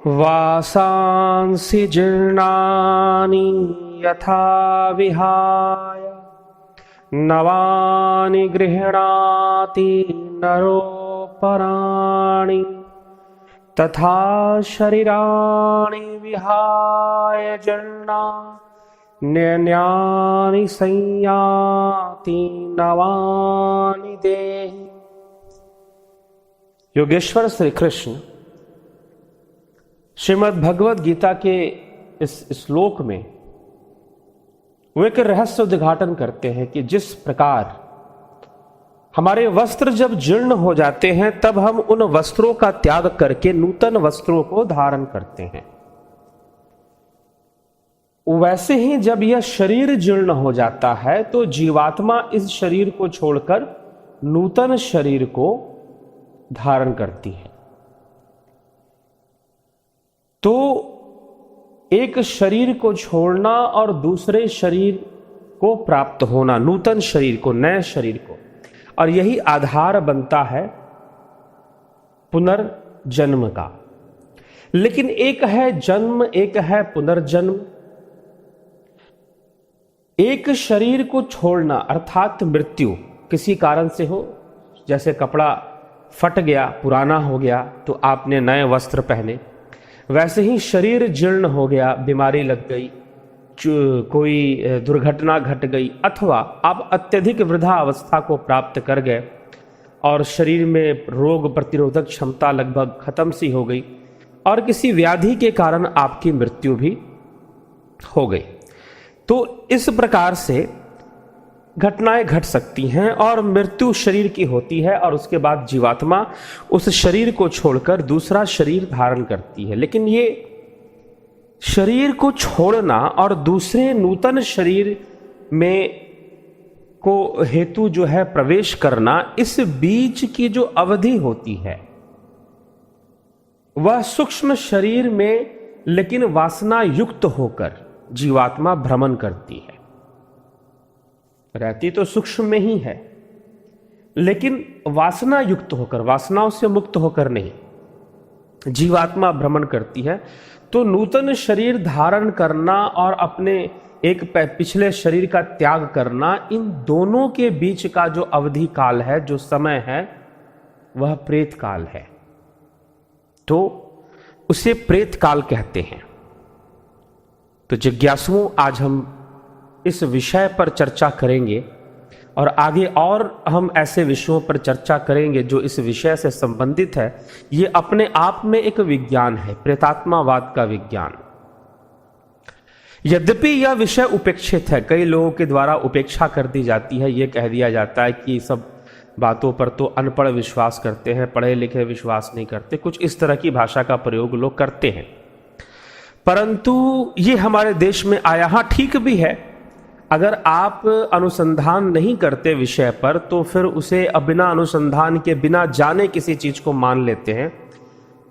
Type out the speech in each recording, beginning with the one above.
वासांसि जीर्णानि यथा विहाय नवानि गृह्णाति नरोपराणि तथा शरीराणि विहाय जीर्णान्यन्यानि संयाति नवानि देहि। योगेश्वर श्री कृष्ण श्रीमद् भगवद गीता के इस श्लोक में वो एक रहस्य उद्घाटन करते हैं कि जिस प्रकार हमारे वस्त्र जब जीर्ण हो जाते हैं तब हम उन वस्त्रों का त्याग करके नूतन वस्त्रों को धारण करते हैं, वैसे ही जब यह शरीर जीर्ण हो जाता है तो जीवात्मा इस शरीर को छोड़कर नूतन शरीर को धारण करती है। तो एक शरीर को छोड़ना और दूसरे शरीर को प्राप्त होना, नूतन शरीर को, नए शरीर को, और यही आधार बनता है पुनर्जन्म का। लेकिन एक है जन्म, एक है पुनर्जन्म। एक शरीर को छोड़ना अर्थात मृत्यु किसी कारण से हो, जैसे कपड़ा फट गया, पुराना हो गया तो आपने नए वस्त्र पहने, वैसे ही शरीर जीर्ण हो गया, बीमारी लग गई, कोई दुर्घटना घट गई, अथवा आप अत्यधिक वृद्धा अवस्था को प्राप्त कर गए और शरीर में रोग प्रतिरोधक क्षमता लगभग खत्म सी हो गई और किसी व्याधि के कारण आपकी मृत्यु भी हो गई। तो इस प्रकार से घटनाएं घट सकती हैं और मृत्यु शरीर की होती है और उसके बाद जीवात्मा उस शरीर को छोड़कर दूसरा शरीर धारण करती है। लेकिन ये शरीर को छोड़ना और दूसरे नूतन शरीर में को हेतु जो है प्रवेश करना, इस बीच की जो अवधि होती है वह सूक्ष्म शरीर में लेकिन वासना युक्त होकर जीवात्मा भ्रमण करती है। रहती तो सूक्ष्म में ही है लेकिन वासना युक्त होकर, वासनाओं से मुक्त होकर नहीं, जीवात्मा भ्रमण करती है। तो नूतन शरीर धारण करना और अपने एक पिछले शरीर का त्याग करना, इन दोनों के बीच का जो अवधि काल है, जो समय है, वह प्रेत काल है। तो उसे प्रेत काल कहते हैं। तो जिज्ञासुओं, आज हम इस विषय पर चर्चा करेंगे और आगे और हम ऐसे विषयों पर चर्चा करेंगे जो इस विषय से संबंधित है। ये अपने आप में एक विज्ञान है, प्रेतात्मावाद का विज्ञान। यद्यपि यह विषय उपेक्षित है, कई लोगों के द्वारा उपेक्षा कर दी जाती है, ये कह दिया जाता है कि सब बातों पर तो अनपढ़ विश्वास करते हैं, पढ़े लिखे विश्वास नहीं करते, कुछ इस तरह की भाषा का प्रयोग लोग करते हैं। परंतु ये हमारे देश में आया, हाँ ठीक भी है। अगर आप अनुसंधान नहीं करते विषय पर तो फिर उसे बिना अनुसंधान के, बिना जाने किसी चीज को मान लेते हैं,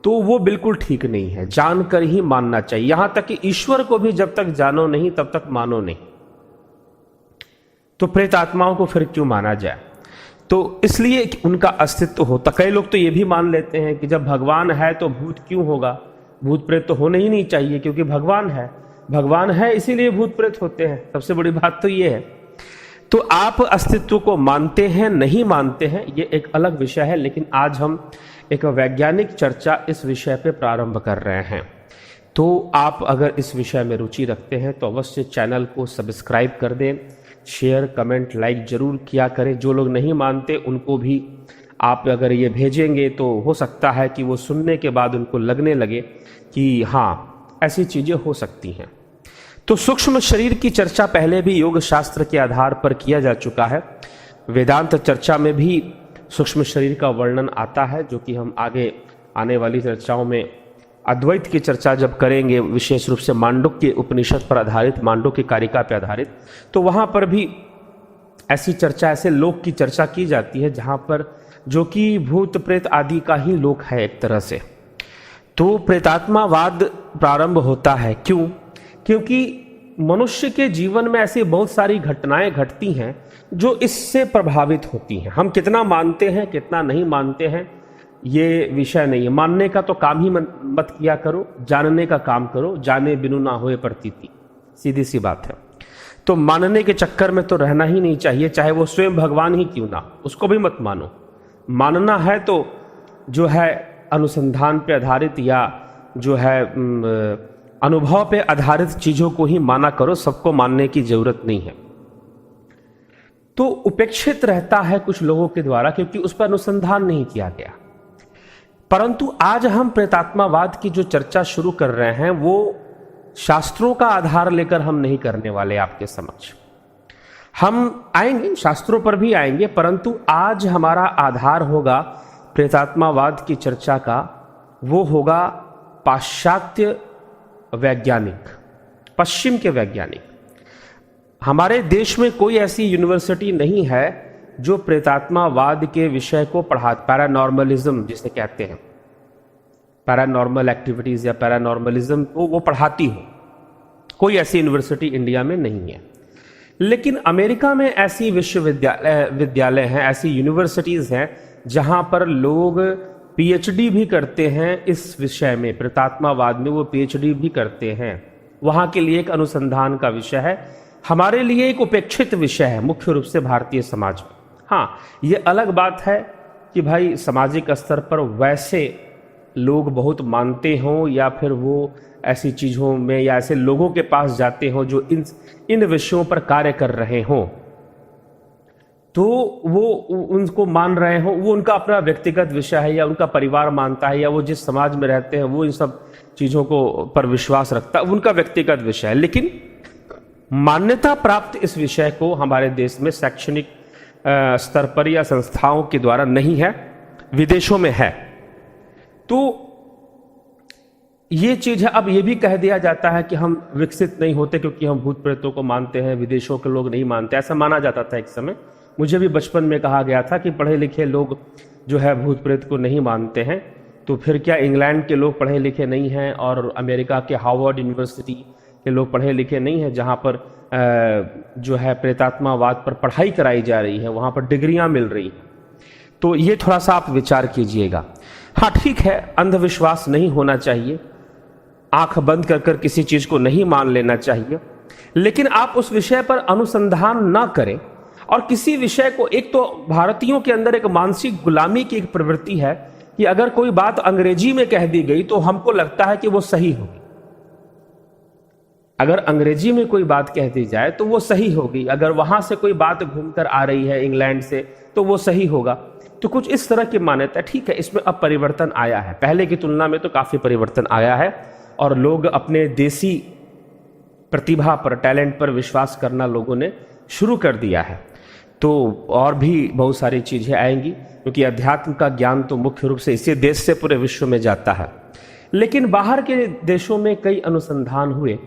तो वो बिल्कुल ठीक नहीं है। जानकर ही मानना चाहिए। यहां तक कि ईश्वर को भी जब तक जानो नहीं तब तक मानो नहीं। तो प्रेत आत्माओं को फिर क्यों माना जाए? तो इसलिए उनका अस्तित्व होता। कई लोग तो ये भी मान लेते हैं कि जब भगवान है तो भूत क्यों होगा, भूत प्रेत तो होने ही नहीं चाहिए क्योंकि भगवान है, भगवान है इसीलिए भूत प्रेत होते हैं। सबसे बड़ी बात तो ये है। तो आप अस्तित्व को मानते हैं, नहीं मानते हैं, ये एक अलग विषय है। लेकिन आज हम एक वैज्ञानिक चर्चा इस विषय पे प्रारंभ कर रहे हैं। तो आप अगर इस विषय में रुचि रखते हैं तो अवश्य चैनल को सब्सक्राइब कर दें, शेयर, कमेंट, लाइक जरूर किया करें। जो लोग नहीं मानते उनको भी आप अगर ये भेजेंगे तो हो सकता है कि वो सुनने के बाद उनको लगने लगे कि हाँ, ऐसी चीजें हो सकती हैं। तो सूक्ष्म शरीर की चर्चा पहले भी योग शास्त्र के आधार पर किया जा चुका है। वेदांत चर्चा में भी सूक्ष्म शरीर का वर्णन आता है, जो कि हम आगे आने वाली चर्चाओं में अद्वैत की चर्चा जब करेंगे, विशेष रूप से मांडुक्य उपनिषद पर आधारित, मांडुक्य कारिका पर आधारित, तो वहां पर भी ऐसी चर्चा, ऐसे लोक की चर्चा की जाती है जहां पर जो कि भूत प्रेत आदि का ही लोक है एक तरह से। तो प्रेतात्मावाद प्रारंभ होता है। क्यों? क्योंकि मनुष्य के जीवन में ऐसी बहुत सारी घटनाएं घटती हैं जो इससे प्रभावित होती हैं। हम कितना मानते हैं, कितना नहीं मानते हैं, ये विषय नहीं है। मानने का तो काम ही मत किया करो, जानने का काम करो, जाने बिनु ना होए प्रतीति, सीधी सी बात है। तो मानने के चक्कर में तो रहना ही नहीं चाहिए, चाहे वो स्वयं भगवान ही क्यों ना, उसको भी मत मानो। मानना है तो जो है अनुसंधान पे आधारित या जो है अनुभव पे आधारित चीजों को ही माना करो, सबको मानने की जरूरत नहीं है। तो उपेक्षित रहता है कुछ लोगों के द्वारा क्योंकि उस पर अनुसंधान नहीं किया गया। परंतु आज हम प्रेतात्मावाद की जो चर्चा शुरू कर रहे हैं वो शास्त्रों का आधार लेकर हम नहीं करने वाले आपके समक्ष। हम आएंगे, शास्त्रों पर भी आएंगे, परंतु आज हमारा आधार होगा प्रेतात्मावाद की चर्चा का, वो होगा पाश्चात्य वैज्ञानिक, पश्चिम के वैज्ञानिक। हमारे देश में कोई ऐसी यूनिवर्सिटी नहीं है जो प्रेतात्मावाद के विषय को पढ़ा, पैरानॉर्मलिज्म जिसे कहते हैं, पैरानॉर्मल एक्टिविटीज या पैरानॉर्मलिज्म को वो पढ़ाती हो। कोई ऐसी यूनिवर्सिटी इंडिया में नहीं है। लेकिन अमेरिका में ऐसी विद्यालय हैं, ऐसी यूनिवर्सिटीज हैं जहां पर लोग पीएचडी भी करते हैं इस विषय में, प्रेतात्मावाद में वो पीएचडी भी करते हैं। वहां के लिए एक अनुसंधान का विषय है, हमारे लिए एक उपेक्षित विषय है मुख्य रूप से भारतीय समाज में। हाँ, ये अलग बात है कि भाई सामाजिक स्तर पर वैसे लोग बहुत मानते हों या फिर वो ऐसी चीज़ों में या ऐसे लोगों के पास जाते हों जो इन विषयों पर कार्य कर रहे हों, तो वो उनको मान रहे हों, वो उनका अपना व्यक्तिगत विषय है या उनका परिवार मानता है या वो जिस समाज में रहते हैं वो इन सब चीज़ों को पर विश्वास रखता है, उनका व्यक्तिगत विषय है। लेकिन मान्यता प्राप्त इस विषय को हमारे देश में शैक्षणिक स्तर पर या संस्थाओं के द्वारा नहीं है, विदेशों में है। तो ये चीज है। अब ये भी कह दिया जाता है कि हम विकसित नहीं होते क्योंकि हम भूत प्रेतों को मानते हैं, विदेशों के लोग नहीं मानते, ऐसा माना जाता था एक समय। मुझे भी बचपन में कहा गया था कि पढ़े लिखे लोग जो है भूत प्रेत को नहीं मानते हैं, तो फिर क्या इंग्लैंड के लोग पढ़े लिखे नहीं हैं और अमेरिका के हार्वर्ड यूनिवर्सिटी के लोग पढ़े लिखे नहीं हैं जहाँ पर जो है प्रेतात्मावाद पर पढ़ाई कराई जा रही है, वहाँ पर डिग्रियाँ मिल रही हैं। तो ये थोड़ा सा आप विचार कीजिएगा। हाँ ठीक है, अंधविश्वास नहीं होना चाहिए, आंख बंद कर कर किसी चीज को नहीं मान लेना चाहिए, लेकिन आप उस विषय पर अनुसंधान ना करें। और किसी विषय को, एक तो भारतीयों के अंदर एक मानसिक गुलामी की एक प्रवृत्ति है कि अगर कोई बात अंग्रेजी में कह दी गई तो हमको लगता है कि वो सही होगी। अगर अंग्रेजी में कोई बात कह दी जाए तो वो सही होगी, अगर वहां से कोई बात घूमकर आ रही है इंग्लैंड से तो वो सही होगा। तो कुछ इस तरह की मान्यता, ठीक है, इसमें अब परिवर्तन आया है, पहले की तुलना में तो काफी परिवर्तन आया है और लोग अपने देसी प्रतिभा पर, टैलेंट पर विश्वास करना लोगों ने शुरू कर दिया है। तो और भी बहुत सारी चीजें आएंगी क्योंकि अध्यात्म का ज्ञान तो मुख्य रूप से इसी देश से पूरे विश्व में जाता है। लेकिन बाहर के देशों में कई अनुसंधान हुए,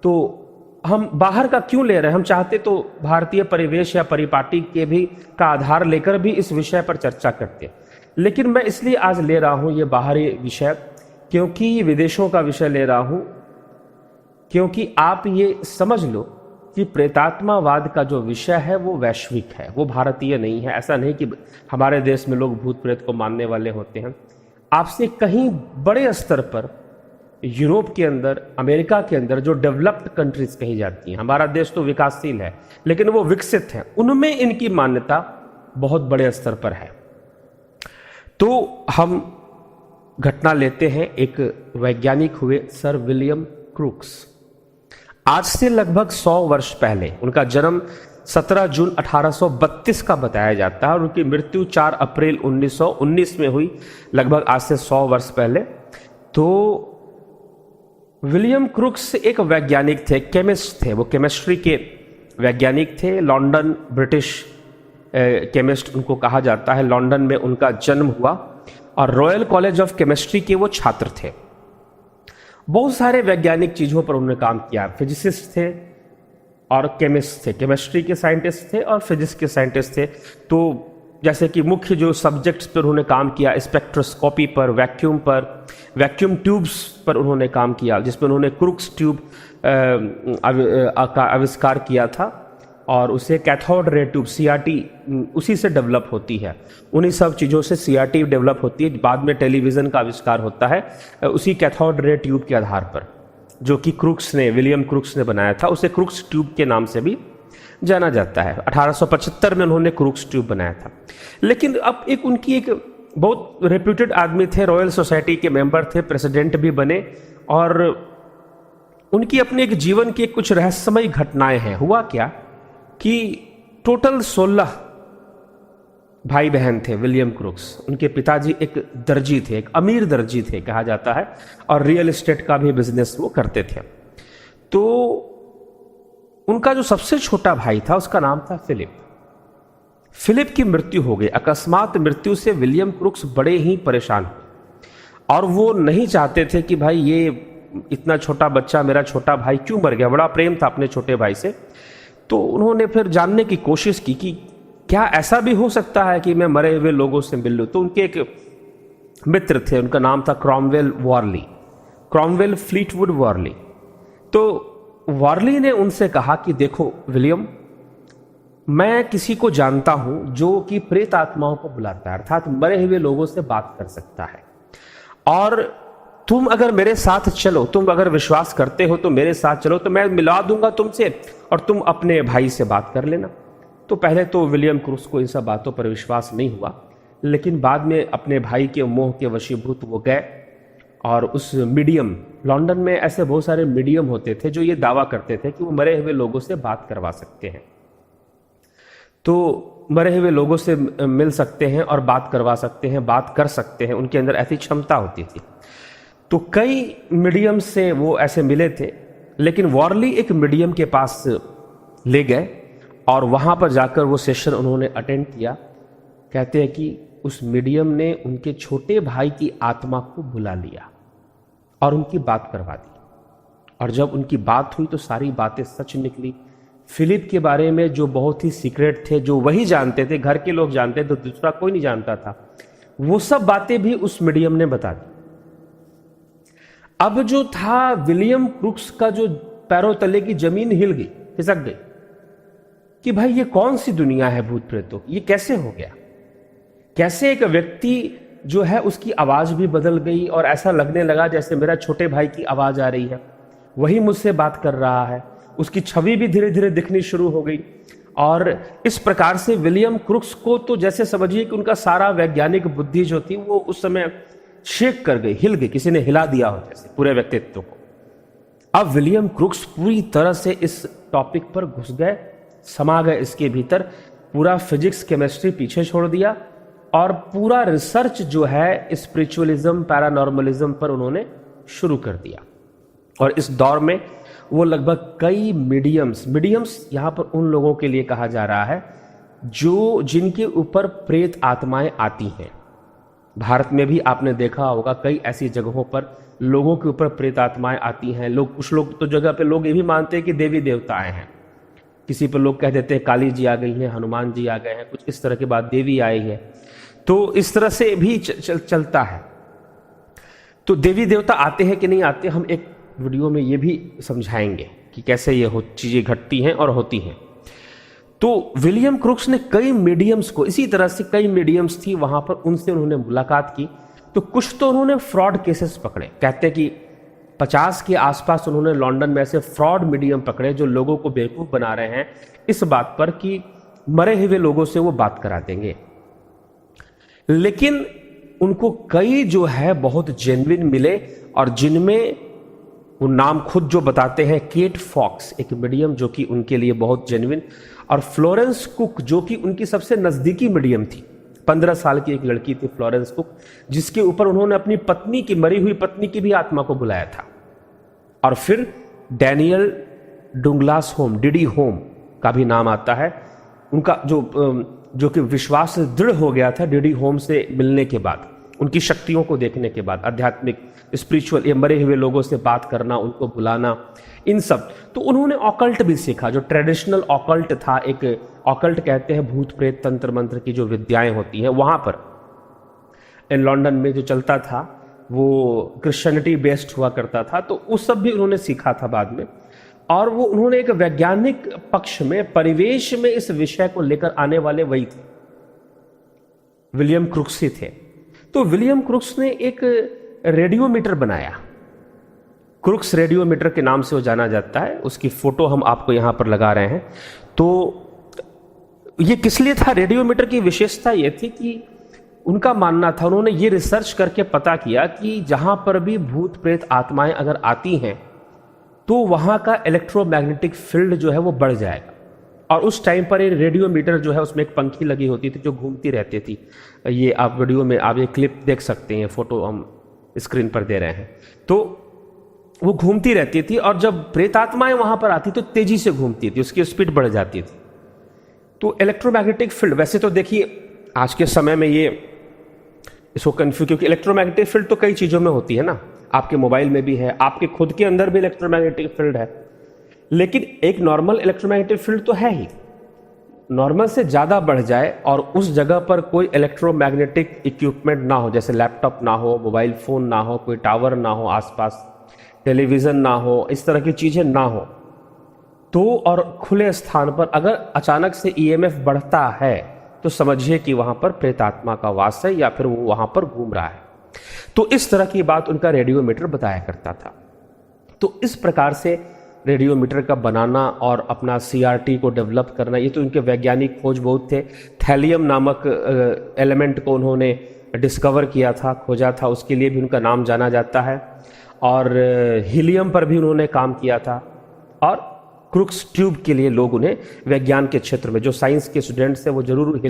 तो हम बाहर का क्यों ले रहे हैं? हम चाहते तो भारतीय परिवेश या परिपाटी के भी का आधार लेकर भी इस विषय पर चर्चा करते हैं, लेकिन मैं इसलिए आज ले रहा हूं ये बाहरी विषय, क्योंकि विदेशों का विषय ले रहा हूं, क्योंकि आप ये समझ लो कि प्रेतात्मावाद का जो विषय है वो वैश्विक है, वो भारतीय नहीं है। ऐसा नहीं कि हमारे देश में लोग भूत प्रेत को मानने वाले होते हैं। आपसे कहीं बड़े स्तर पर यूरोप के अंदर, अमेरिका के अंदर जो डेवलप्ड कंट्रीज कही जाती हैं, हमारा देश तो विकासशील है लेकिन वो विकसित है, उनमें इनकी मान्यता बहुत बड़े स्तर पर है। तो हम घटना लेते हैं, एक वैज्ञानिक हुए सर विलियम क्रूक्स। आज से लगभग 100 वर्ष पहले, उनका जन्म 17 जून 1832 का बताया जाता है और उनकी मृत्यु 4 अप्रैल 1919 में हुई, लगभग आज से 100 वर्ष पहले। तो विलियम क्रूक्स एक वैज्ञानिक थे, केमिस्ट थे, वो केमिस्ट्री के वैज्ञानिक थे। लंदन, ब्रिटिश केमिस्ट उनको कहा जाता है। लंदन में उनका जन्म हुआ और रॉयल कॉलेज ऑफ केमिस्ट्री के वो छात्र थे। बहुत सारे वैज्ञानिक चीज़ों पर उन्होंने काम किया। फिजिसिस्ट थे और केमिस्ट थे, केमिस्ट्री के साइंटिस्ट थे और फिजिक्स के साइंटिस्ट थे। तो जैसे कि मुख्य जो सब्जेक्ट्स पर उन्होंने काम किया, स्पेक्ट्रोस्कोपी पर, वैक्यूम ट्यूब्स पर उन्होंने काम किया, जिसमें उन्होंने क्रूक्स ट्यूब का आविष्कार किया था। और उसे कैथोड रे ट्यूब सीआरटी उसी से डेवलप होती है। उन्हीं सब चीज़ों से सीआरटी डेवलप होती है। बाद में टेलीविज़न का आविष्कार होता है उसी कैथोड रे ट्यूब के आधार पर, जो कि क्रूक्स ने, विलियम क्रूक्स ने बनाया था। उसे क्रूक्स ट्यूब के नाम से भी जाना जाता है। 1875 में उन्होंने क्रूक्स ट्यूब बनाया था। लेकिन अब उनकी एक बहुत रेप्यूटेड आदमी थे, रॉयल सोसाइटी के मेंबर थे, प्रेसिडेंट भी बने, और उनकी अपने एक जीवन की कुछ रहस्यमयी घटनाएं हैं। हुआ क्या कि टोटल 16 भाई बहन थे विलियम क्रूक्स। उनके पिताजी एक दर्जी थे, एक अमीर दर्जी थे कहा जाता है, और रियल एस्टेट का भी बिजनेस वो करते थे। तो उनका जो सबसे छोटा भाई था उसका नाम था फिलिप। फिलिप की मृत्यु हो गई। अकस्मात मृत्यु से विलियम क्रूक्स बड़े ही परेशान हुए, और वो नहीं चाहते थे कि भाई ये इतना छोटा बच्चा, मेरा छोटा भाई क्यों मर गया। बड़ा प्रेम था अपने छोटे भाई से। तो उन्होंने फिर जानने की कोशिश की कि क्या ऐसा भी हो सकता है कि मैं मरे हुए लोगों से मिल लूं। तो उनके एक मित्र थे, उनका नाम था Cromwell Warli, Cromwell Fleetwood Warli. तो वॉरली ने उनसे कहा कि देखो विलियम, मैं किसी को जानता हूं जो कि प्रेत आत्माओं को बुलाता है, अर्थात मरे हुए लोगों से बात कर सकता है, और तुम अगर मेरे साथ चलो, तुम अगर विश्वास करते हो तो मेरे साथ चलो, तो मैं मिला दूंगा तुमसे और तुम अपने भाई से बात कर लेना। तो पहले तो विलियम क्रूक्स को इन सब बातों पर विश्वास नहीं हुआ, लेकिन बाद में अपने भाई के मोह के वशीभूत वो गए, और उस मीडियम, लंदन में ऐसे बहुत सारे मीडियम होते थे जो ये दावा करते थे कि वो मरे हुए लोगों से बात करवा सकते हैं। तो मरे हुए लोगों से मिल सकते हैं और बात करवा सकते हैं, बात कर सकते हैं, उनके अंदर ऐसी क्षमता होती थी। तो कई मीडियम से वो ऐसे मिले थे, लेकिन वॉरली एक मीडियम के पास ले गए और वहाँ पर जाकर वो सेशन उन्होंने अटेंड किया। कहते हैं कि उस मीडियम ने उनके छोटे भाई की आत्मा को बुला लिया और उनकी बात करवा दी, और जब उनकी बात हुई तो सारी बातें सच निकली। फिलिप के बारे में जो बहुत ही सीक्रेट थे, जो वही जानते थे, घर के लोग जानते थे, तो दूसरा कोई नहीं जानता था, वो सब बातें भी उस मीडियम ने बता दी। अब जो था विलियम क्रूक्स का जो पैरों तले की जमीन हिल गई, खिसक गई कि भाई ये कौन सी दुनिया है भूत प्रेतों, ये कैसे हो गया। कैसे एक व्यक्ति जो है उसकी आवाज भी बदल गई और ऐसा लगने लगा जैसे मेरा छोटे भाई की आवाज आ रही है, वही मुझसे बात कर रहा है। उसकी छवि भी धीरे धीरे दिखनी शुरू हो गई, और इस प्रकार से विलियम क्रूक्स को तो जैसे समझिए कि उनका सारा वैज्ञानिक बुद्धि जो थी वो उस समय शेक कर गई, हिल गई, किसी ने हिला दिया हो जैसे पूरे व्यक्तित्व को। अब विलियम क्रूक्स पूरी तरह से इस टॉपिक पर घुस गए, समा गए इसके भीतर, पूरा फिजिक्स केमिस्ट्री पीछे छोड़ दिया और पूरा रिसर्च जो है स्पिरिचुअलिज्म, पैरानॉर्मलिज्म पर उन्होंने शुरू कर दिया। और इस दौर में वो लगभग कई मीडियम्स यहाँ पर उन लोगों के लिए कहा जा रहा है जो जिनके ऊपर प्रेत आत्माएं आती हैं। भारत में भी आपने देखा होगा कई ऐसी जगहों पर लोगों के ऊपर प्रेत आत्माएं आती हैं। लोग, कुछ लोग तो जगह पे लोग ये भी मानते हैं कि देवी देवता आए हैं, किसी पर लोग कह देते हैं काली जी आ गई हैं, हनुमान जी आ गए हैं, कुछ इस तरह के बाद देवी आई है। तो इस तरह से भी चलता है। तो देवी देवता आते हैं कि नहीं आते, हम एक वीडियो में ये भी समझाएंगे कि कैसे ये चीजें घटती हैं और होती हैं। तो विलियम क्रूक्स ने कई मीडियम्स को, इसी तरह से कई मीडियम्स थी वहां पर, उनसे उन्होंने मुलाकात की। तो कुछ तो उन्होंने फ्रॉड केसेस पकड़े। कहते हैं कि 50 के आसपास उन्होंने लंदन में ऐसे फ्रॉड मीडियम पकड़े जो लोगों को बेवकूफ बना रहे हैं इस बात पर कि मरे हुए लोगों से वो बात करा देंगे। लेकिन उनको कई जो है बहुत जेन्युइन मिले, और जिनमें वो नाम खुद जो बताते हैं, केट फॉक्स एक मीडियम जो कि उनके लिए बहुत जेन्युइन, और फ्लोरेंस कुक जो कि उनकी सबसे नजदीकी मीडियम थी। 15 साल की एक लड़की थी फ्लोरेंस कुक, जिसके ऊपर उन्होंने अपनी पत्नी की, मरी हुई पत्नी की भी आत्मा को बुलाया था। और फिर डैनियल डुंगलास होम, डीडी होम का भी नाम आता है। उनका जो कि विश्वास दृढ़ हो गया था डीडी होम से मिलने के बाद, उनकी शक्तियों को देखने के बाद, आध्यात्मिक, स्पिरिचुअल, ये मरे हुए लोगों से बात करना, उनको बुलाना, इन सब। तो उन्होंने ऑकल्ट भी सीखा, जो ट्रेडिशनल ऑकल्ट था। एक ऑकल्ट कहते हैं भूत प्रेत तंत्र मंत्र की जो विद्याएं होती हैं, वहां पर इन लंदन में जो चलता था वो क्रिश्चियनिटी बेस्ड हुआ करता था। तो उस सब भी उन्होंने सीखा था बाद में। और वो उन्होंने एक वैज्ञानिक पक्ष में, परिवेश में इस विषय को लेकर आने वाले वही थे, विलियम क्रुक्स ही थे। तो विलियम क्रुक्स ने एक रेडियोमीटर बनाया, क्रुक्स रेडियोमीटर के नाम से वो जाना जाता है। उसकी फोटो हम आपको यहां पर लगा रहे हैं। तो ये किस लिए था? रेडियोमीटर की विशेषता ये थी कि उनका मानना था, उन्होंने ये रिसर्च करके पता किया कि जहां पर भी भूत प्रेत आत्माएं अगर आती हैं तो वहां का इलेक्ट्रोमैग्नेटिक फील्ड जो है वो बढ़ जाएगा। और उस टाइम पर ये रेडियोमीटर जो है उसमें एक पंखी लगी होती थी जो घूमती रहती थी। ये आप वीडियो में आप ये क्लिप देख सकते हैं, फोटो हम स्क्रीन पर दे रहे हैं। तो वो घूमती रहती थी और जब प्रेत आत्माएं वहां पर आती तो तेजी से घूमती थी, उसकी स्पीड बढ़ जाती थी। तो इलेक्ट्रोमैग्नेटिक फील्ड, वैसे तो देखिए आज के समय में ये इसको कंफ्यूज, क्योंकि इलेक्ट्रोमैग्नेटिक फील्ड तो कई चीजों में होती है ना, आपके मोबाइल में भी है, आपके खुद के अंदर भी इलेक्ट्रोमैग्नेटिक फील्ड है। लेकिन एक नॉर्मल इलेक्ट्रोमैग्नेटिक फील्ड तो है ही, नॉर्मल से ज़्यादा बढ़ जाए और उस जगह पर कोई इलेक्ट्रोमैग्नेटिक इक्विपमेंट ना हो, जैसे लैपटॉप ना हो, मोबाइल फ़ोन ना हो, कोई टावर ना हो आसपास, टेलीविज़न ना हो, इस तरह की चीज़ें ना हो, तो और खुले स्थान पर अगर अचानक से ईएमएफ बढ़ता है तो समझिए कि वहाँ पर प्रेतात्मा का वास है या फिर वो वहाँ पर घूम रहा है। तो इस तरह की बात उनका रेडियोमीटर बताया करता था। तो इस प्रकार से रेडियोमीटर का बनाना और अपना सीआरटी को डेवलप करना, ये तो उनके वैज्ञानिक खोज बहुत थे। थैलियम नामक एलिमेंट को उन्होंने डिस्कवर किया था, खोजा था, उसके लिए भी उनका नाम जाना जाता है। और हीलियम पर भी उन्होंने काम किया था। और क्रुक्स ट्यूब के लिए लोग उन्हें विज्ञान के क्षेत्र में, जो साइंस के स्टूडेंट्स हैं वो जरूर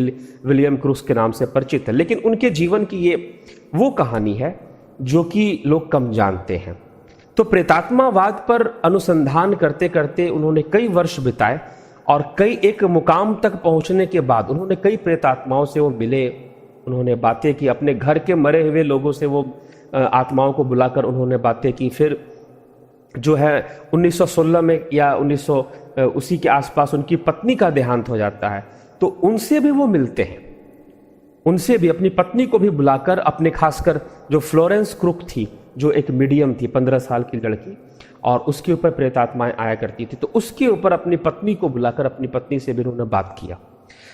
विलियम क्रुक्स के नाम से परिचित है। लेकिन उनके जीवन की ये वो कहानी है जो कि लोग कम जानते हैं। तो प्रेतात्मावाद पर अनुसंधान करते करते उन्होंने कई वर्ष बिताए और कई एक मुकाम तक पहुंचने के बाद उन्होंने कई प्रेतात्माओं से वो मिले, उन्होंने बातें की, अपने घर के मरे हुए लोगों से वो आत्माओं को बुलाकर उन्होंने बातें की। फिर जो है 1916 में या 1900 उसी के आसपास उनकी पत्नी का देहांत हो जाता है, तो उनसे भी वो मिलते हैं, उनसे भी अपनी पत्नी को भी बुलाकर, अपने खासकर जो फ्लोरेंस क्रुक थी, जो एक मीडियम थी, 15 साल की लड़की, और उसके ऊपर प्रेतात्माएं आया करती थी, तो उसके ऊपर अपनी पत्नी को बुलाकर अपनी पत्नी से भी उन्होंने बात किया।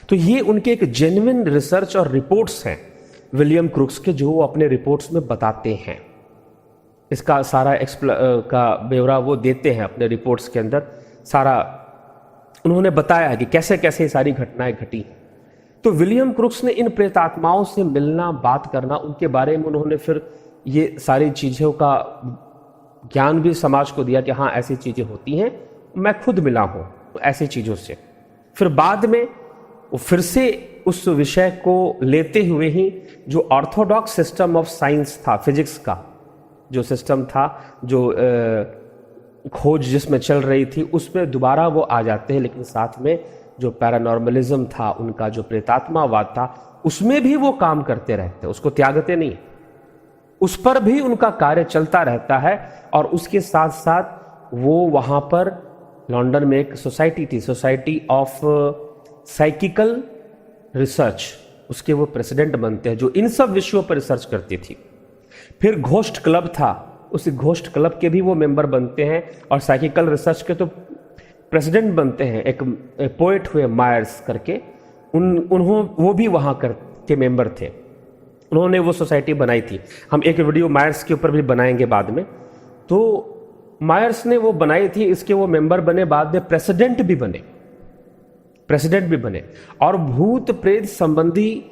तो ये उनके एक जेन्युइन रिसर्च और रिपोर्ट्स हैं विलियम क्रुक्स के, जो वो अपने रिपोर्ट्स में बताते हैं। इसका सारा का ब्यौरा वो देते हैं अपने रिपोर्ट्स के अंदर, सारा उन्होंने बताया है कि कैसे कैसे ये सारी घटनाएं घटी। तो विलियम क्रुक्स ने इन प्रेतात्माओं से मिलना, बात करना, उनके बारे में उन्होंने फिर ये सारी चीज़ों का ज्ञान भी समाज को दिया कि हाँ ऐसी चीज़ें होती हैं, मैं खुद मिला हूँ तो ऐसी चीज़ों से। फिर बाद में वो फिर से उस विषय को लेते हुए ही जो ऑर्थोडॉक्स सिस्टम ऑफ साइंस था, फिजिक्स का जो सिस्टम था, जो खोज जिसमें चल रही थी, उसमें दोबारा वो आ जाते हैं। लेकिन साथ में जो पैरानॉर्मलिज्म था, उनका जो प्रेतात्मावाद था, उसमें भी वो काम करते रहते, उसको त्यागते नहीं, उस पर भी उनका कार्य चलता रहता है। और उसके साथ साथ वो वहाँ पर लंदन में एक सोसाइटी थी, सोसाइटी ऑफ साइकिकल रिसर्च, उसके वो प्रेसिडेंट बनते हैं, जो इन सब विषयों पर रिसर्च करती थी। फिर घोस्ट क्लब था, उस घोस्ट क्लब के भी वो मेंबर बनते हैं और साइकिकल रिसर्च के तो प्रेसिडेंट बनते हैं। एक पोएट हुए मायर्स करके, वो भी वहाँ के मेंबर थे, उन्होंने वो सोसाइटी बनाई थी। हम एक वीडियो मायर्स के ऊपर भी बनाएंगे बाद में। तो मायर्स ने वो बनाई थी, इसके वो मेंबर बने, बाद में प्रेसिडेंट भी बने। और भूत प्रेत संबंधी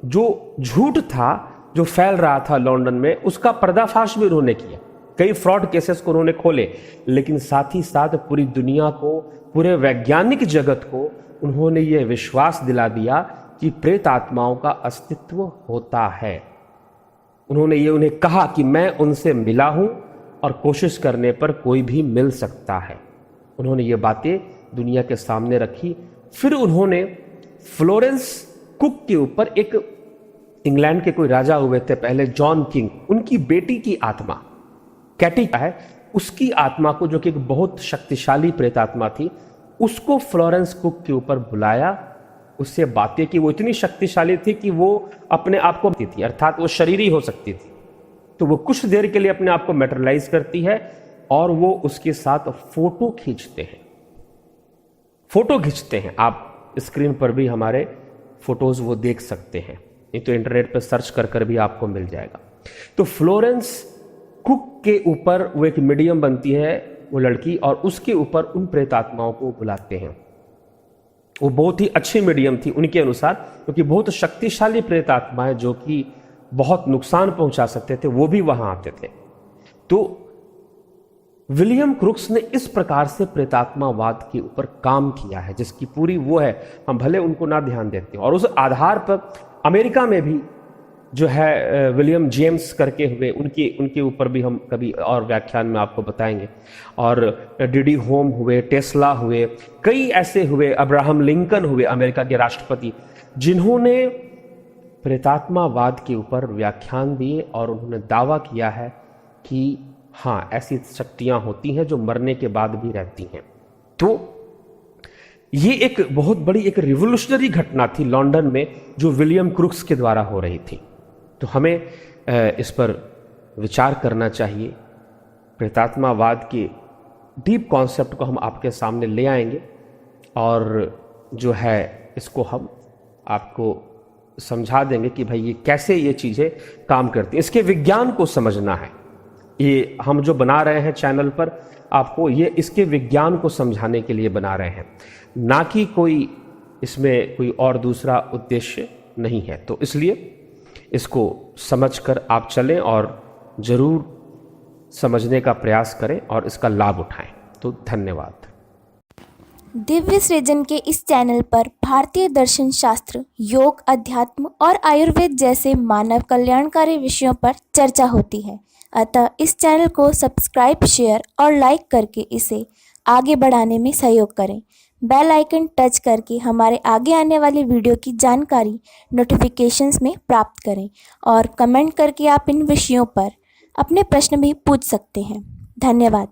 जो झूठ था जो फैल रहा था लंदन में, उसका पर्दाफाश भी उन्होंने किया, कई फ्रॉड केसेस को उन्होंने खोले। लेकिन साथ ही साथ पूरी दुनिया को, पूरे वैज्ञानिक जगत को उन्होंने ये विश्वास दिला दिया कि प्रेत आत्माओं का अस्तित्व होता है। उन्होंने उन्हें कहा कि मैं उनसे मिला हूं और कोशिश करने पर कोई भी मिल सकता है। उन्होंने ये बातें दुनिया के सामने रखी। फिर उन्होंने फ्लोरेंस कुक के ऊपर, एक इंग्लैंड के कोई राजा हुए थे पहले, जॉन किंग, उनकी बेटी की आत्मा कैटी है, उसकी आत्मा को, जो कि एक बहुत शक्तिशाली प्रेतात्मा थी, उसको फ्लोरेंस कुक के ऊपर बुलाया, उससे बातें की। वो इतनी शक्तिशाली थी कि वो अपने आप को थी, अर्थात वो शरीरी हो सकती थी। तो वो कुछ देर के लिए अपने आप को मैटरलाइज करती है, और वो उसके साथ फोटो खींचते हैं। फोटो खींचते हैं, आप स्क्रीन पर भी हमारे फोटोज वो देख सकते हैं, नहीं तो इंटरनेट पर सर्च कर भी आपको मिल जाएगा। तो फ्लोरेंस कुक के ऊपर वो एक मीडियम बनती है वो लड़की, और उसके ऊपर उन प्रेतात्माओं को बुलाते हैं। वो बहुत ही अच्छी मीडियम थी उनके अनुसार, क्योंकि बहुत शक्तिशाली प्रेतात्माएं जो कि बहुत नुकसान पहुंचा सकते थे वो भी वहां आते थे। तो विलियम क्रुक्स ने इस प्रकार से प्रेतात्मावाद के ऊपर काम किया है, जिसकी पूरी वो है, हम भले उनको ना ध्यान देते हैं। और उस आधार पर अमेरिका में भी जो है विलियम जेम्स करके हुए, उनके ऊपर भी हम कभी और व्याख्यान में आपको बताएंगे। और डीडी होम हुए, टेस्ला हुए, कई ऐसे हुए, अब्राहम लिंकन हुए अमेरिका के राष्ट्रपति, जिन्होंने प्रेतात्मावाद के ऊपर व्याख्यान दिए और उन्होंने दावा किया है कि हाँ, ऐसी शक्तियां होती हैं जो मरने के बाद भी रहती हैं। तो ये एक बहुत बड़ी एक रिवोल्यूशनरी घटना थी लंदन में, जो विलियम क्रुक्स के द्वारा हो रही थी। तो हमें इस पर विचार करना चाहिए। प्रेतात्मावाद के डीप कॉन्सेप्ट को हम आपके सामने ले आएंगे, और जो है इसको हम आपको समझा देंगे कि भाई ये कैसे ये चीज़ें काम करती हैं। इसके विज्ञान को समझना है। ये हम जो बना रहे हैं चैनल पर, आपको ये इसके विज्ञान को समझाने के लिए बना रहे हैं, ना कि कोई इसमें कोई और दूसरा उद्देश्य नहीं है। तो इसलिए इसको समझकर आप चलें और ज़रूर समझने का प्रयास करें और इसका लाभ उठाएं। तो धन्यवाद। दिव्य सृजन के इस चैनल पर भारतीय दर्शन शास्त्र, योग, अध्यात्म और आयुर्वेद जैसे मानव कल्याणकारी विषयों पर चर्चा होती है। अतः इस चैनल को सब्सक्राइब, शेयर और लाइक करके इसे आगे बढ़ाने में सहयोग करें। बेल आइकन टच करके हमारे आगे आने वाली वीडियो की जानकारी नोटिफिकेशंस में प्राप्त करें, और कमेंट करके आप इन विषयों पर अपने प्रश्न भी पूछ सकते हैं। धन्यवाद।